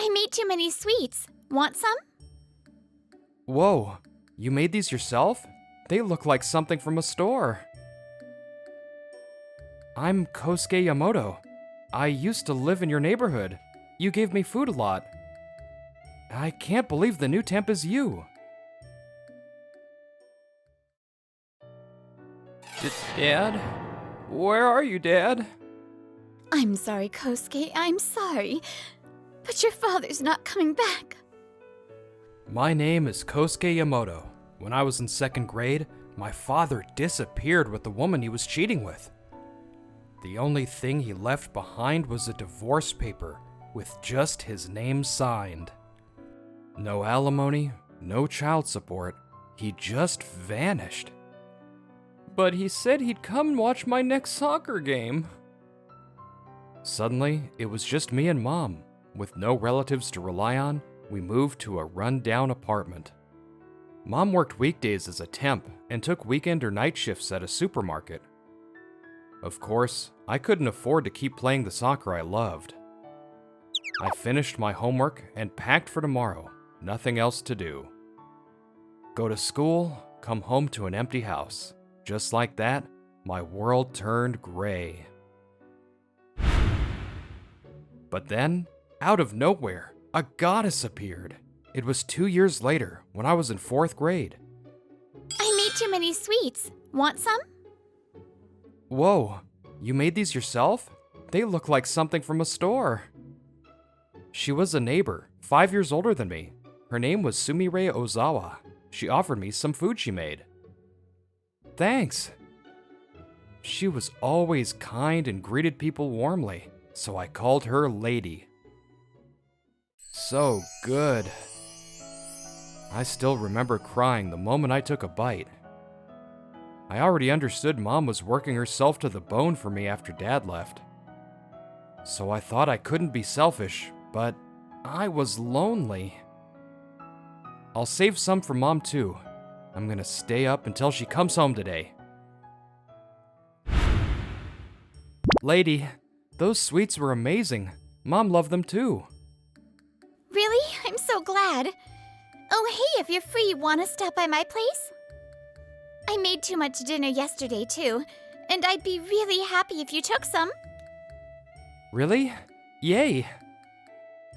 I made too many sweets. Want some? Whoa, you made these yourself? They look like something from a store. I'm Kosuke Yamoto. I used to live in your neighborhood. You gave me food a lot. I can't believe the new temp is you. Dad? Where are you, Dad? I'm sorry, Kosuke. I'm sorry. But your father's not coming back. My name is Kosuke Yamoto. When I was in 2nd grade, my father disappeared with the woman he was cheating with. The only thing he left behind was a divorce paper with just his name signed. No alimony, no child support. He just vanished. But he said he'd come and watch my next soccer game. Suddenly, it was just me and Mom. With no relatives to rely on, we moved to a run-down apartment. Mom worked weekdays as a temp and took weekend or night shifts at a supermarket. Of course, I couldn't afford to keep playing the soccer I loved. I finished my homework and packed for tomorrow. Nothing else to do. Go to school, come home to an empty house. Just like that, my world turned gray. But then, out of nowhere, a goddess appeared. It was 2 years later, when I was in 4th grade. I made too many sweets. Want some? Whoa, you made these yourself? They look like something from a store. She was a neighbor, 5 years older than me. Her name was Sumire Ozawa. She offered me some food she made. Thanks. She was always kind and greeted people warmly, so I called her Lady. So good. I still remember crying the moment I took a bite. I already understood Mom was working herself to the bone for me after Dad left. So I thought I couldn't be selfish, but I was lonely. I'll save some for Mom too. I'm gonna stay up until she comes home today. Lady, those sweets were amazing. Mom loved them too. Really? I'm so glad. Oh, hey, if you're free, wanna stop by my place? I made too much dinner yesterday, too, and I'd be really happy if you took some. Really? Yay!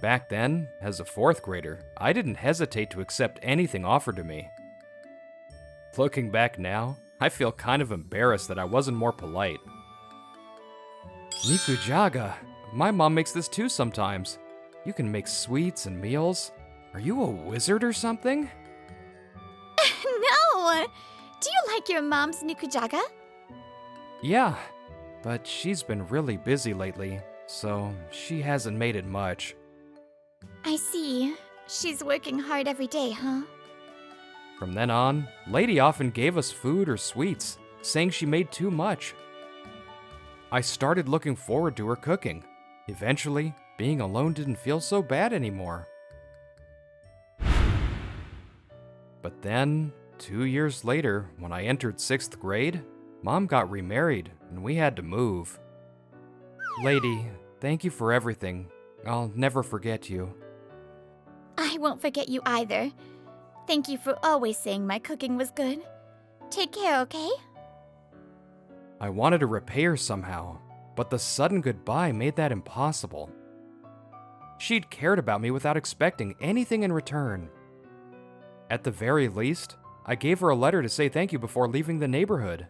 Back then, as a 4th grader, I didn't hesitate to accept anything offered to me. Looking back now, I feel kind of embarrassed that I wasn't more polite. Nikujaga, my mom makes this too sometimes. You can make sweets and meals. Are you a wizard or something? No! Do you like your mom's nikujaga? Yeah, but she's been really busy lately, so she hasn't made it much. I see. She's working hard every day, huh? From then on, Lady often gave us food or sweets, saying she made too much. I started looking forward to her cooking. Eventually, being alone didn't feel so bad anymore. But then, 2 years later, when I entered 6th grade, Mom got remarried and we had to move. Lady, thank you for everything. I'll never forget you. I won't forget you either. Thank you for always saying my cooking was good. Take care, okay? I wanted to repay her somehow, but the sudden goodbye made that impossible. She'd cared about me without expecting anything in return. At the very least, I gave her a letter to say thank you before leaving the neighborhood.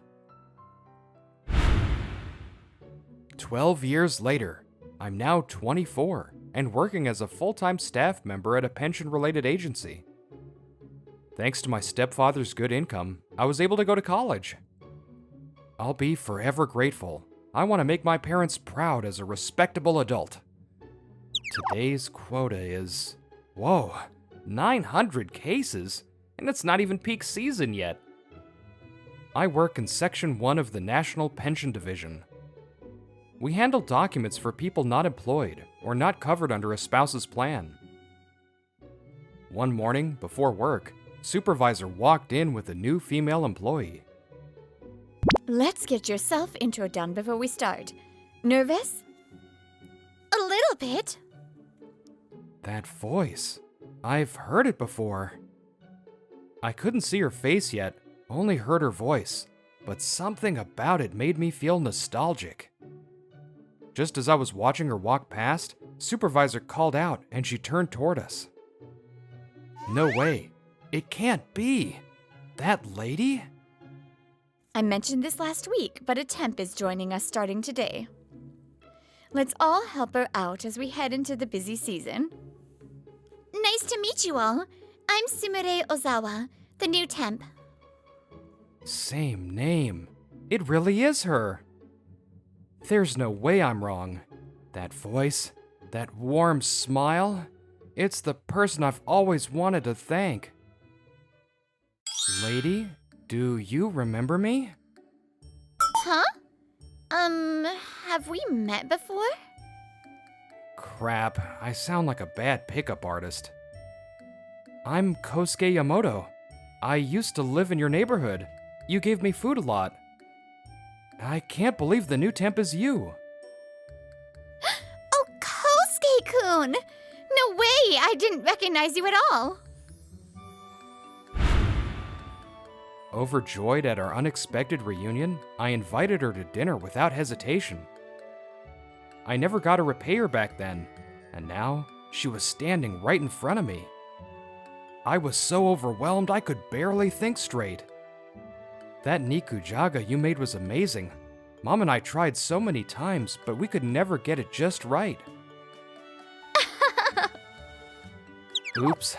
12 years later, I'm now 24 and working as a full-time staff member at a pension-related agency. Thanks to my stepfather's good income, I was able to go to college. I'll be forever grateful. I want to make my parents proud as a respectable adult. Today's quota is... Whoa, 900 cases? And it's not even peak season yet. I work in Section 1 of the National Pension Division. We handle documents for people not employed or not covered under a spouse's plan. One morning, before work, supervisor walked in with a new female employee. Let's get your self-intro done before we start. Nervous? A little bit. That voice. I've heard it before. I couldn't see her face yet, only heard her voice, but something about it made me feel nostalgic. Just as I was watching her walk past, Supervisor called out and she turned toward us. No way. It can't be. That lady? I mentioned this last week, but a temp is joining us starting today. Let's all help her out as we head into the busy season. Nice to meet you all. I'm Sumire Ozawa, the new temp. Same name. It really is her. There's no way I'm wrong. That voice, that warm smile, it's the person I've always wanted to thank. Lady, do you remember me? Huh? Have we met before? Crap, I sound like a bad pickup artist. I'm Kosuke Yamoto. I used to live in your neighborhood. You gave me food a lot. I can't believe the new temp is you. Oh, Kosuke-kun! No way! I didn't recognize you at all. Overjoyed at our unexpected reunion, I invited her to dinner without hesitation. I never got a repayer back then, and now she was standing right in front of me. I was so overwhelmed I could barely think straight. That nikujaga you made was amazing. Mom and I tried so many times, but we could never get it just right. Oops.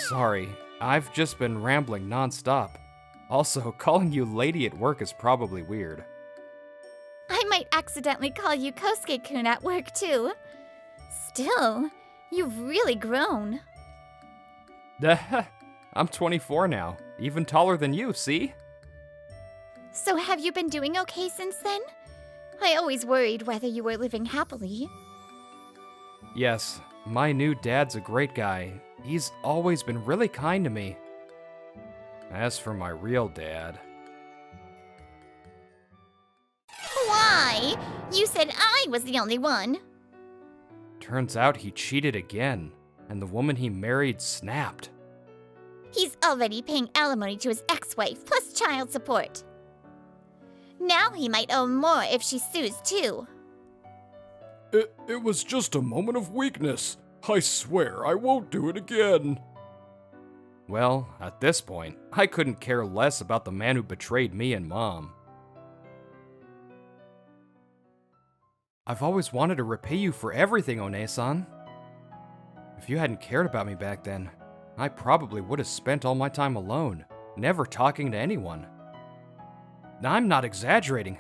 Sorry, I've just been rambling nonstop. Also, calling you lady at work is probably weird. I might accidentally call you Kosuke-kun at work too. Still, you've really grown. I'm 24 now, even taller than you, see? So have you been doing okay since then? I always worried whether you were living happily. Yes, my new dad's a great guy. He's always been really kind to me. As for my real dad... Why? You said I was the only one. Turns out he cheated again, and the woman he married snapped. He's already paying alimony to his ex-wife, plus child support. Now he might owe more if she sues too. It was just a moment of weakness. I swear I won't do it again. Well, at this point, I couldn't care less about the man who betrayed me and Mom. I've always wanted to repay you for everything, One-san. If you hadn't cared about me back then, I probably would have spent all my time alone, never talking to anyone. I'm not exaggerating.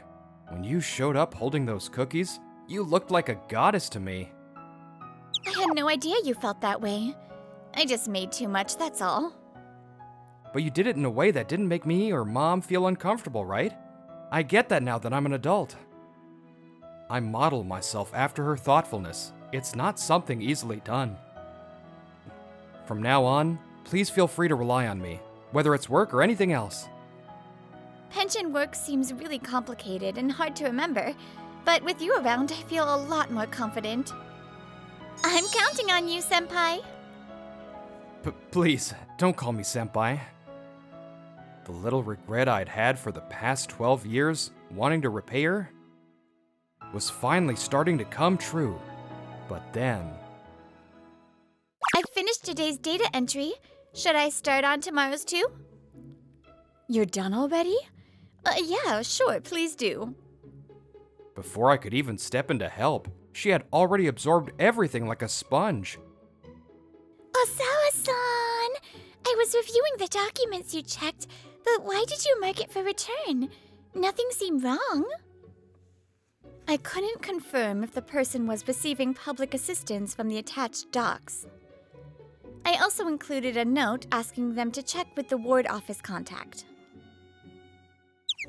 When you showed up holding those cookies, you looked like a goddess to me. I had no idea you felt that way. I just made too much, that's all. But you did it in a way that didn't make me or Mom feel uncomfortable, right? I get that now that I'm an adult. I model myself after her thoughtfulness. It's not something easily done. From now on, please feel free to rely on me, whether it's work or anything else. Pension work seems really complicated and hard to remember, but with you around, I feel a lot more confident. I'm counting on you, Senpai. Please, don't call me Senpai. The little regret I'd had for the past 12 years, wanting to repay her, was finally starting to come true. But then... I finished today's data entry. Should I start on tomorrow's too? You're done already? Yeah, sure, please do. Before I could even step in to help, she had already absorbed everything like a sponge. Osawa-san! I was reviewing the documents you checked, but why did you mark it for return? Nothing seemed wrong. I couldn't confirm if the person was receiving public assistance from the attached docs. I also included a note asking them to check with the ward office contact.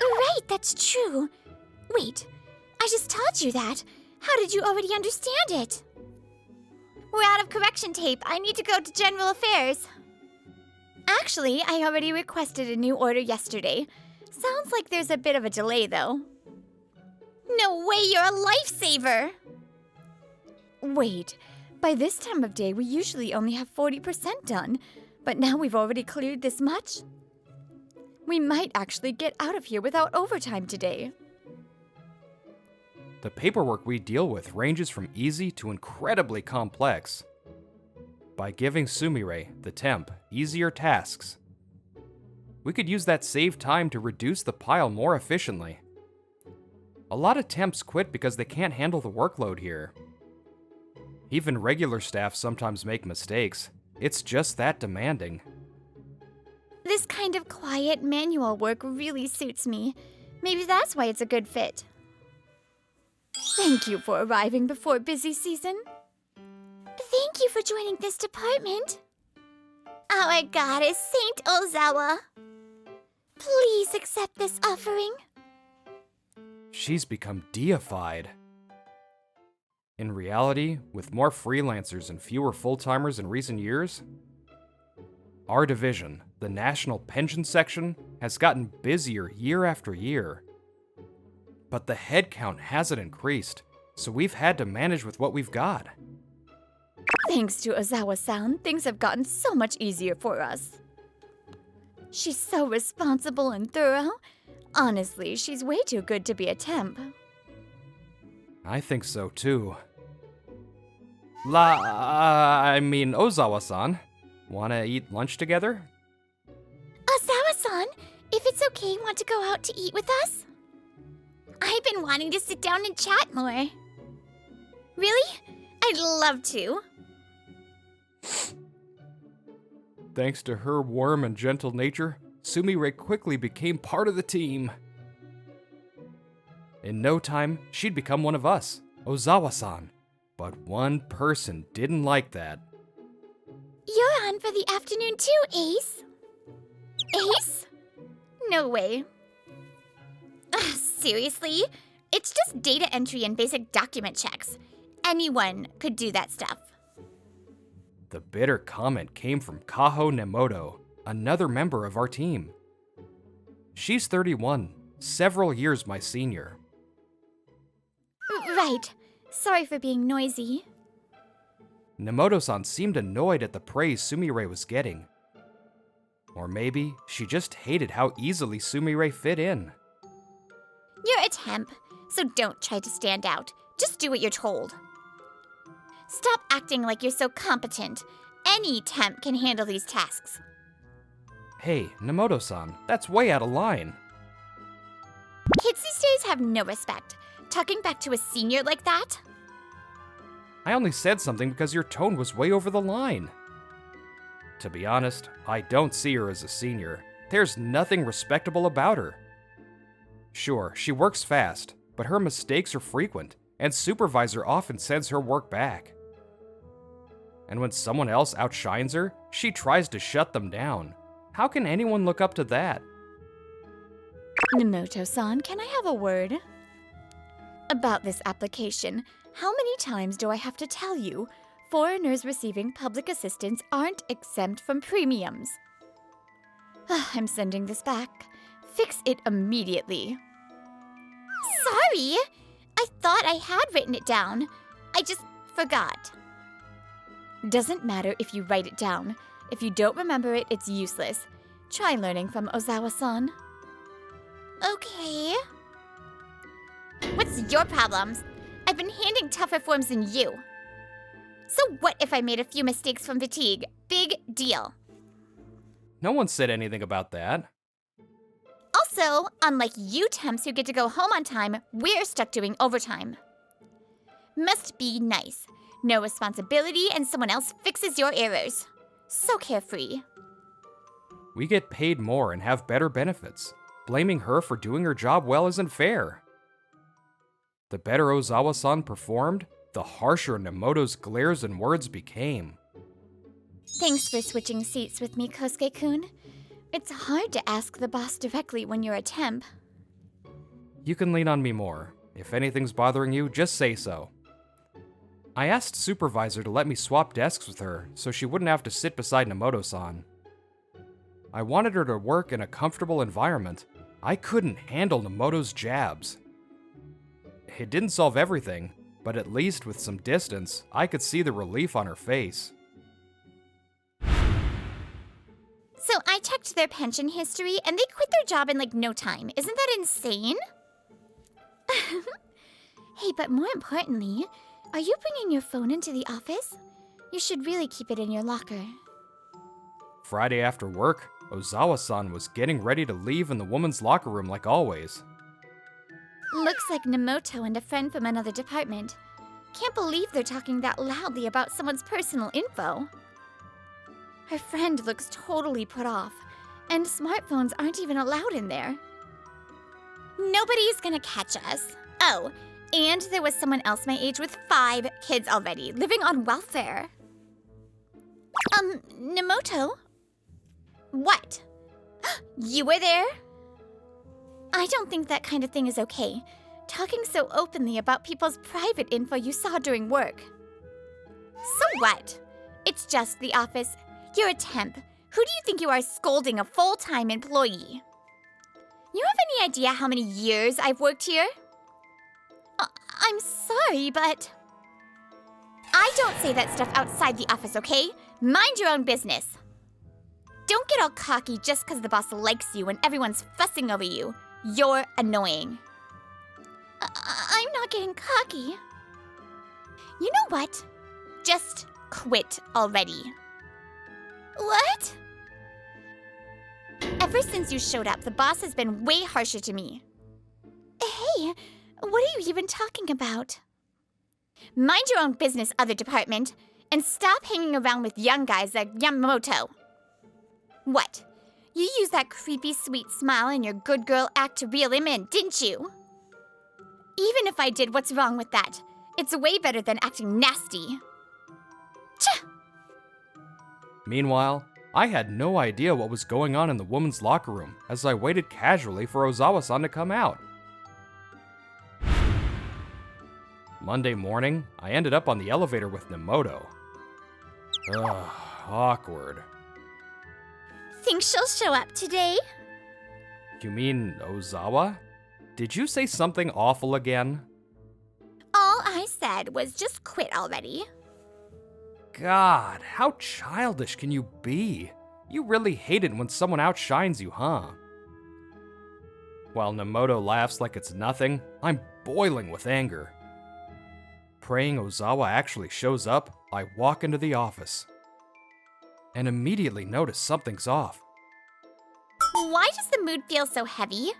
Right, that's true. Wait, I just told you that. How did you already understand it? We're out of correction tape. I need to go to General Affairs. Actually, I already requested a new order yesterday. Sounds like there's a bit of a delay, though. No way, you're a lifesaver! Wait, By this time of day, we usually only have 40% done, but now we've already cleared this much. We might actually get out of here without overtime today. The paperwork we deal with ranges from easy to incredibly complex. By giving Sumire, the temp, easier tasks, we could use that saved time to reduce the pile more efficiently. A lot of temps quit because they can't handle the workload here. Even regular staff sometimes make mistakes. It's just that demanding. This kind of quiet manual work really suits me. Maybe that's why it's a good fit. Thank you for arriving before busy season. Thank you for joining this department. Our goddess, Saint Ozawa. Please accept this offering. She's become deified. In reality, with more freelancers and fewer full-timers in recent years, our division, the National Pension Section, has gotten busier year after year. But the headcount hasn't increased, so we've had to manage with what we've got. Thanks to Ozawa-san, things have gotten so much easier for us. She's so responsible and thorough. Honestly, she's way too good to be a temp. I think so too. Ozawa-san, wanna eat lunch together? Ozawa-san, if it's okay, want to go out to eat with us? I've been wanting to sit down and chat more. Really? I'd love to. Thanks to her warm and gentle nature, Sumire quickly became part of the team. In no time, she'd become one of us, Ozawa-san. But one person didn't like that. You're on for the afternoon too, Ace. Ace? No way. Ugh, seriously? It's just data entry and basic document checks. Anyone could do that stuff. The bitter comment came from Kaho Nemoto, another member of our team. She's 31, several years my senior. Right. Sorry for being noisy. Nemoto-san seemed annoyed at the praise Sumire was getting. Or maybe she just hated how easily Sumire fit in. You're a temp, so don't try to stand out. Just do what you're told. Stop acting like you're so competent. Any temp can handle these tasks. Hey, Nemoto-san, that's way out of line. Kids these days have no respect. Talking back to a senior like that? I only said something because your tone was way over the line. To be honest, I don't see her as a senior. There's nothing respectable about her. Sure, she works fast, but her mistakes are frequent, and supervisor often sends her work back. And when someone else outshines her, she tries to shut them down. How can anyone look up to that? Nemoto-san, can I have a word? About this application, how many times do I have to tell you? Foreigners receiving public assistance aren't exempt from premiums. I'm sending this back. Fix it immediately. Sorry! I thought I had written it down. I just forgot. Doesn't matter if you write it down. If you don't remember it, it's useless. Try learning from Ozawa-san. Okay. What's your problems? I've been handing tougher forms than you. So what if I made a few mistakes from fatigue? Big deal. No one said anything about that. Also, unlike you temps who get to go home on time, we're stuck doing overtime. Must be nice. No responsibility and someone else fixes your errors. So carefree. We get paid more and have better benefits. Blaming her for doing her job well isn't fair. The better Ozawa-san performed, the harsher Nemoto's glares and words became. Thanks for switching seats with me, Kosuke-kun. It's hard to ask the boss directly when you're a temp. You can lean on me more. If anything's bothering you, just say so. I asked supervisor to let me swap desks with her so she wouldn't have to sit beside Nemoto-san. I wanted her to work in a comfortable environment. I couldn't handle Nemoto's jabs. It didn't solve everything, but at least with some distance, I could see the relief on her face. So I checked their pension history and they quit their job in like no time. Isn't that insane? Hey, but more importantly, are you bringing your phone into the office? You should really keep it in your locker. Friday after work, Ozawa-san was getting ready to leave in the woman's locker room like always. Looks like Nemoto and a friend from another department. Can't believe they're talking that loudly about someone's personal info. Her friend looks totally put off, and smartphones aren't even allowed in there. Nobody's gonna catch us. Oh, and there was someone else my age with 5 kids already, living on welfare. Nemoto? What? You were there? I don't think that kind of thing is okay. Talking so openly about people's private info you saw during work. So what? It's just the office. You're a temp. Who do you think you are scolding a full-time employee? You have any idea how many years I've worked here? I'm sorry, but... I don't say that stuff outside the office, okay? Mind your own business. Don't get all cocky just because the boss likes you and everyone's fussing over you. You're annoying. I'm not getting cocky. You know what? Just quit already. What? Ever since you showed up, the boss has been way harsher to me. Hey, what are you even talking about? Mind your own business, other department, and stop hanging around with young guys like Yamamoto. What? You used that creepy sweet smile and your good girl act to reel him in, didn't you? Even if I did, what's wrong with that? It's way better than acting nasty. Tch! Meanwhile, I had no idea what was going on in the woman's locker room as I waited casually for Ozawa-san to come out. Monday morning, I ended up on the elevator with Nemoto. Ugh, awkward. Think she'll show up today? You mean Ozawa? Did you say something awful again? All I said was just quit already. God, how childish can you be? You really hate it when someone outshines you, huh? While Nemoto laughs like it's nothing, I'm boiling with anger. Praying Ozawa actually shows up, I walk into the office and immediately notice something's off. Why does the mood feel so heavy?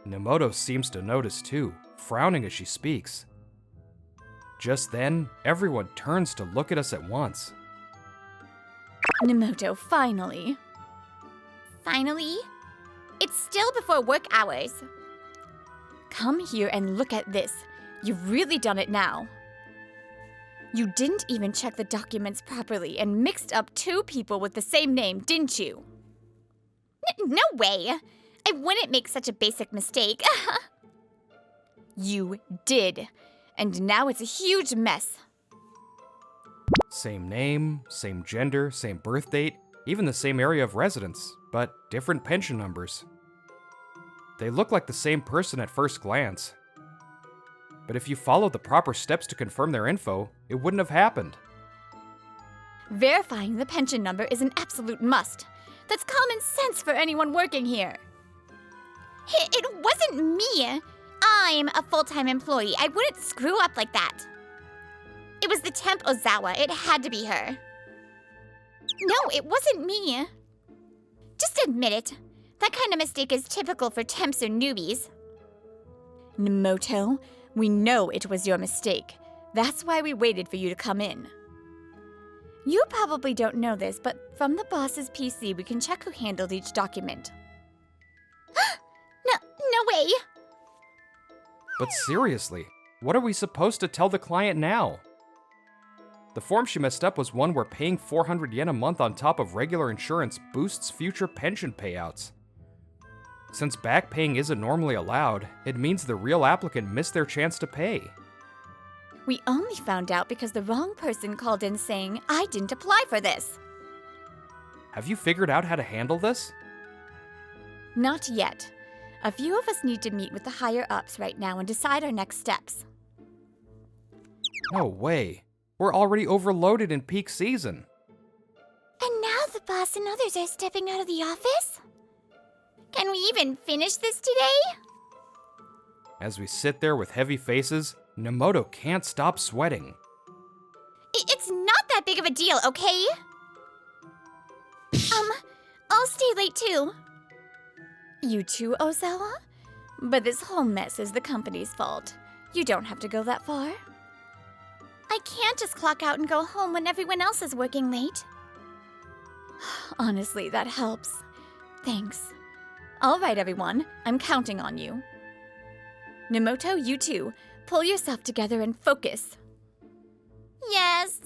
Nemoto seems to notice too, frowning as she speaks. Just then, everyone turns to look at us at once. Nemoto, finally. Finally? It's still before work hours. Come here and look at this. You've really done it now. You didn't even check the documents properly and mixed up 2 people with the same name, didn't you? No way! I wouldn't make such a basic mistake. You did. And now it's a huge mess. Same name, same gender, same birth date, even the same area of residence, but different pension numbers. They look like the same person at first glance. But if you followed the proper steps to confirm their info, it wouldn't have happened. Verifying the pension number is an absolute must. That's common sense for anyone working here. It wasn't me. I'm a full-time employee. I wouldn't screw up like that. It was the temp Ozawa. It had to be her. No, it wasn't me. Just admit it. That kind of mistake is typical for temps or newbies. Nemoto, we know it was your mistake. That's why we waited for you to come in. You probably don't know this, but from the boss's PC, we can check who handled each document. No way! But seriously, what are we supposed to tell the client now? The form she messed up was one where paying 400 yen a month on top of regular insurance boosts future pension payouts. Since back paying isn't normally allowed, it means the real applicant missed their chance to pay. We only found out because the wrong person called in saying, I didn't apply for this. Have you figured out how to handle this? Not yet. A few of us need to meet with the higher-ups right now and decide our next steps. No way. We're already overloaded in peak season. And now the boss and others are stepping out of the office? Can we even finish this today? As we sit there with heavy faces, Nemoto can't stop sweating. It's not that big of a deal, okay? I'll stay late too. You too, Ozawa? But this whole mess is the company's fault. You don't have to go that far. I can't just clock out and go home when everyone else is working late. Honestly, that helps. Thanks. All right, everyone. I'm counting on you. Nemoto, you too. Pull yourself together and focus. Yes.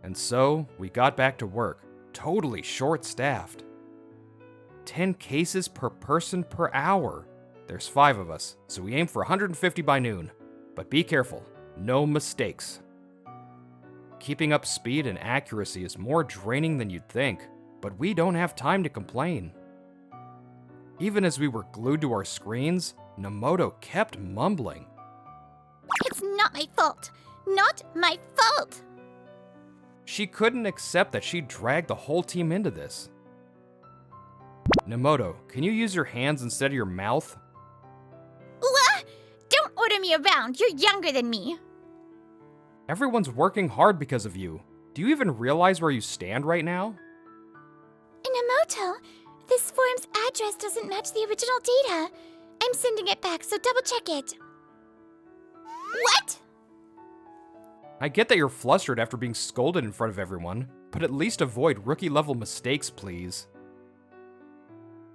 And so, we got back to work, totally short-staffed. 10 cases per person per hour. There's 5 of us, so we aim for 150 by noon. But be careful, no mistakes. Keeping up speed and accuracy is more draining than you'd think, but we don't have time to complain. Even as we were glued to our screens, Nemoto kept mumbling. It's not my fault. Not my fault. She couldn't accept that she dragged the whole team into this. Nemoto, can you use your hands instead of your mouth? Don't order me around. You're younger than me. Everyone's working hard because of you. Do you even realize where you stand right now? Inamoto, this form's address doesn't match the original data. I'm sending it back, so double check it. What? I get that you're flustered after being scolded in front of everyone, but at least avoid rookie-level mistakes, please.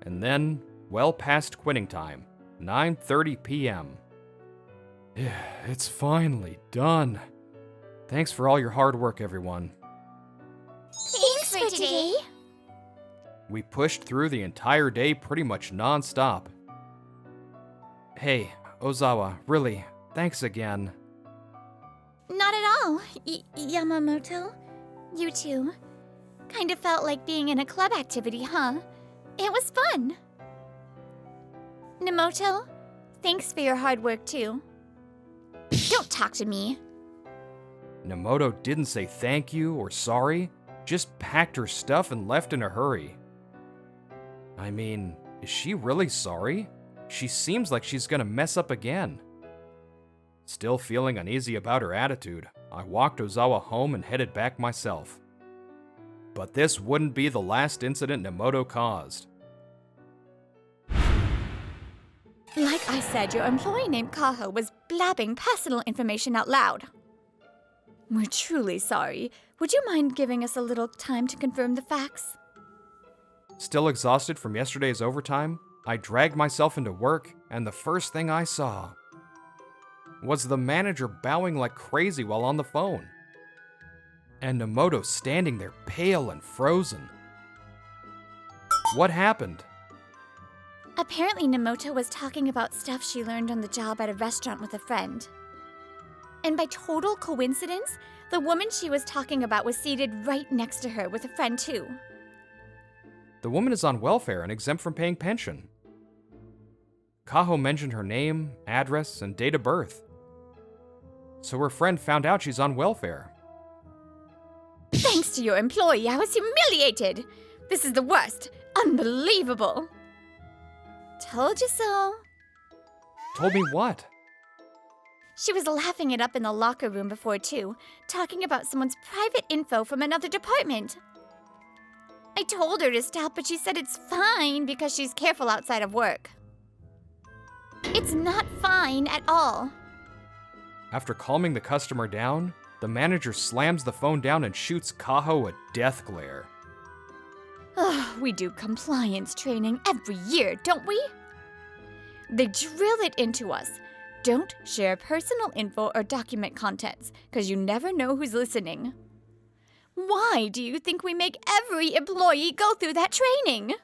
And then, well past quitting time, 9:30 p.m. It's finally done. Thanks for all your hard work, everyone. Thanks for today. We pushed through the entire day pretty much non-stop. Hey, Ozawa, really, thanks again. Not at all, Yamamoto. You too. Kind of felt like being in a club activity, huh? It was fun. Nemoto, thanks for your hard work too. Don't talk to me. Nemoto didn't say thank you or sorry, just packed her stuff and left in a hurry. I mean, is she really sorry? She seems like she's gonna mess up again. Still feeling uneasy about her attitude, I walked Ozawa home and headed back myself. But this wouldn't be the last incident Nemoto caused. Like I said, your employee named Kaho was blabbing personal information out loud. We're truly sorry. Would you mind giving us a little time to confirm the facts? Still exhausted from yesterday's overtime, I dragged myself into work, and the first thing I saw was the manager bowing like crazy while on the phone, and Nemoto standing there pale and frozen. What happened? Apparently, Nemoto was talking about stuff she learned on the job at a restaurant with a friend. And by total coincidence, the woman she was talking about was seated right next to her with a friend too. The woman is on welfare and exempt from paying pension. Kaho mentioned her name, address, and date of birth. So her friend found out she's on welfare. Thanks to your employee, I was humiliated. This is the worst. Unbelievable. Told you so. Told me what? She was laughing it up in the locker room before too, talking about someone's private info from another department. I told her to stop, but she said it's fine because she's careful outside of work. It's not fine at all. After calming the customer down, the manager slams the phone down and shoots Kaho a death glare. Ugh, we do compliance training every year, don't we? They drill it into us. Don't share personal info or document contents, because you never know who's listening. Why do you think we make every employee go through that training?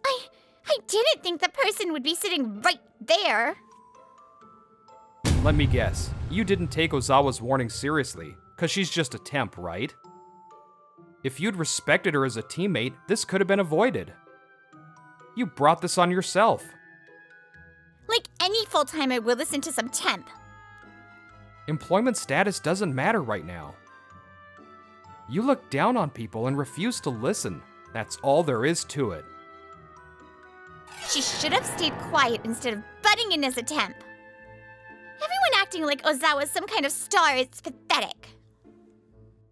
I didn't think the person would be sitting right there. Let me guess, you didn't take Ozawa's warning seriously, because she's just a temp, right? If you'd respected her as a teammate, this could have been avoided. You brought this on yourself. Like any full-timer will listen to some temp. Employment status doesn't matter right now. You look down on people and refuse to listen. That's all there is to it. She should have stayed quiet instead of butting in as a temp. Everyone acting like Ozawa's some kind of star is pathetic.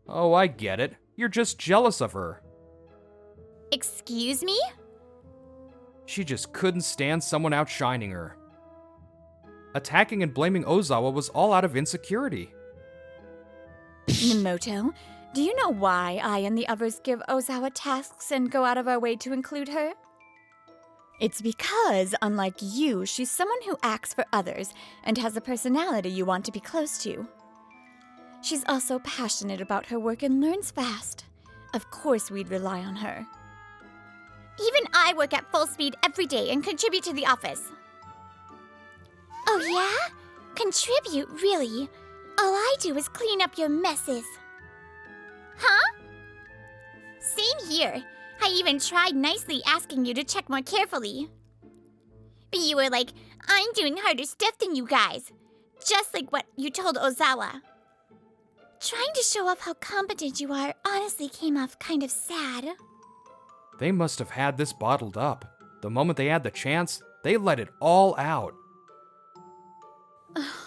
Oh, I get it. You're just jealous of her. Excuse me? She just couldn't stand someone outshining her. Attacking and blaming Ozawa was all out of insecurity. Nemoto, do you know why I and the others give Ozawa tasks and go out of our way to include her? It's because, unlike you, she's someone who acts for others and has a personality you want to be close to. She's also passionate about her work and learns fast. Of course we'd rely on her. Even I work at full speed every day and contribute to the office. Oh yeah? Contribute, really? All I do is clean up your messes. Huh? Same here. I even tried nicely asking you to check more carefully. But you were like, I'm doing harder stuff than you guys. Just like what you told Ozawa. Trying to show off how competent you are honestly came off kind of sad. They must have had this bottled up. The moment they had the chance, they let it all out.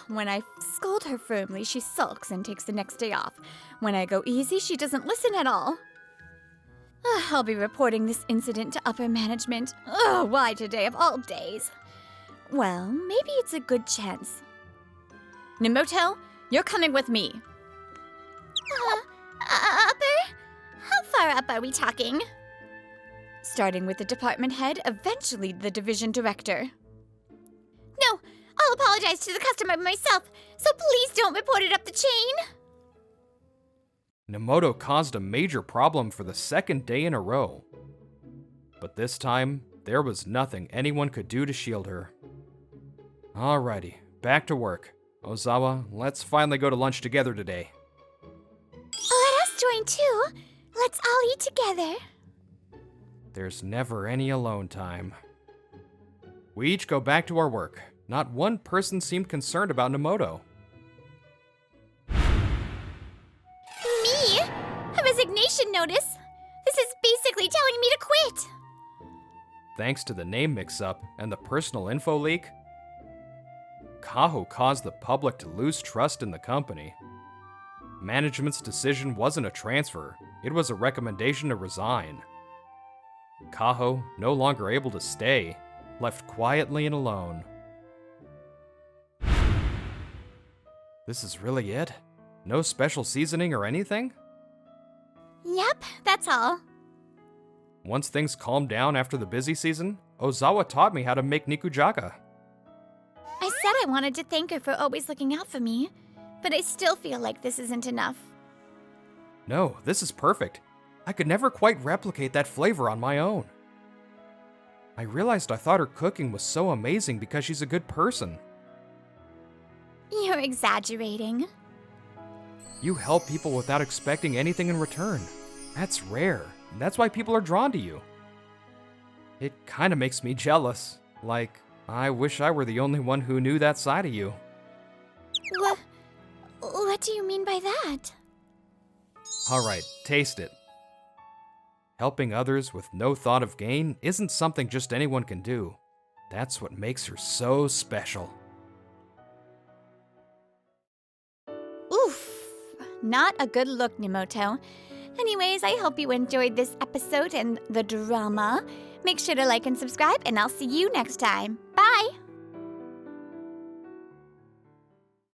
When I scold her firmly, she sulks and takes the next day off. When I go easy, she doesn't listen at all. I'll be reporting this incident to upper management. Why today of all days? Well, maybe it's a good chance. Nemoto, you're coming with me. Upper? How far up are we talking? Starting with the department head, eventually the division director. No, I'll apologize to the customer myself, so please don't report it up the chain. Nemoto caused a major problem for the second day in a row. But this time, there was nothing anyone could do to shield her. Alrighty, back to work. Ozawa, let's finally go to lunch together today. Let us join too. Let's all eat together. There's never any alone time. We each go back to our work. Not one person seemed concerned about Nemoto. Me? A resignation notice? This is basically telling me to quit. Thanks to the name mix-up and the personal info leak, Kaho caused the public to lose trust in the company. Management's decision wasn't a transfer, it was a recommendation to resign. Kaho, no longer able to stay, left quietly and alone. This is really it? No special seasoning or anything? Yep, that's all. Once things calmed down after the busy season, Ozawa taught me how to make nikujaga. I said I wanted to thank her for always looking out for me, but I still feel like this isn't enough. No, this is perfect. I could never quite replicate that flavor on my own. I realized I thought her cooking was so amazing because she's a good person. You're exaggerating. You help people without expecting anything in return. That's rare. That's why people are drawn to you. It kind of makes me jealous. Like, I wish I were the only one who knew that side of you. What do you mean by that? Alright, taste it. Helping others with no thought of gain isn't something just anyone can do. That's what makes her so special. Oof, not a good look, Nemoto. Anyways, I hope you enjoyed this episode and the drama. Make sure to like and subscribe, and I'll see you next time. Bye!